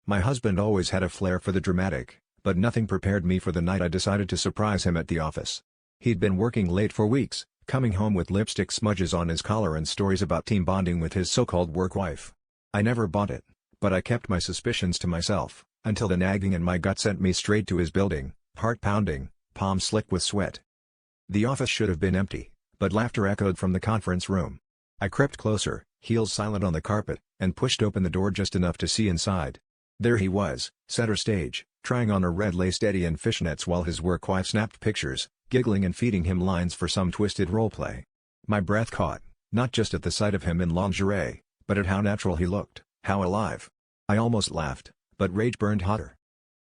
My husband always had a flair for the dramatic, but nothing prepared me for the night I decided to surprise him at the office. He'd been working late for weeks, coming home with lipstick smudges on his collar and stories about team bonding with his so-called work wife. I never bought it, but I kept my suspicions to myself, until the nagging in my gut sent me straight to his building, heart pounding, palms slick with sweat. The office should have been empty, but laughter echoed from the conference room. I crept closer, heels silent on the carpet, and pushed open the door just enough to see inside. There he was, center stage, trying on a red lace Eddie and fishnets while his work wife snapped pictures, giggling and feeding him lines for some twisted roleplay. My breath caught, not just at the sight of him in lingerie, but at how natural he looked, how alive. I almost laughed, but rage burned hotter.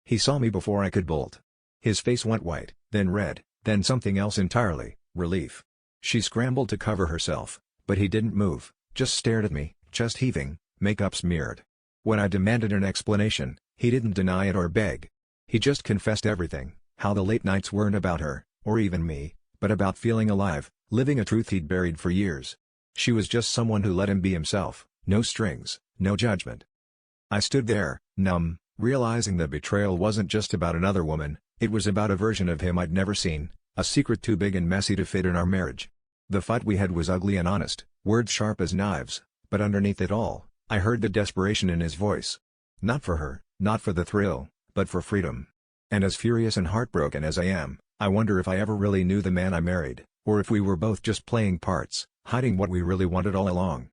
He saw me before I could bolt. His face went white, then red, then something else entirely, relief. She scrambled to cover herself, but he didn't move, just stared at me, chest heaving, makeup smeared. When I demanded an explanation, he didn't deny it or beg. He just confessed everything, how the late nights weren't about her, or even me, but about feeling alive, living a truth he'd buried for years. She was just someone who let him be himself, no strings, no judgment. I stood there, numb, realizing the betrayal wasn't just about another woman, it was about a version of him I'd never seen, a secret too big and messy to fit in our marriage. The fight we had was ugly and honest, words sharp as knives, but underneath it all, I heard the desperation in his voice. Not for her, not for the thrill, but for freedom. And as furious and heartbroken as I am, I wonder if I ever really knew the man I married, or if we were both just playing parts, hiding what we really wanted all along.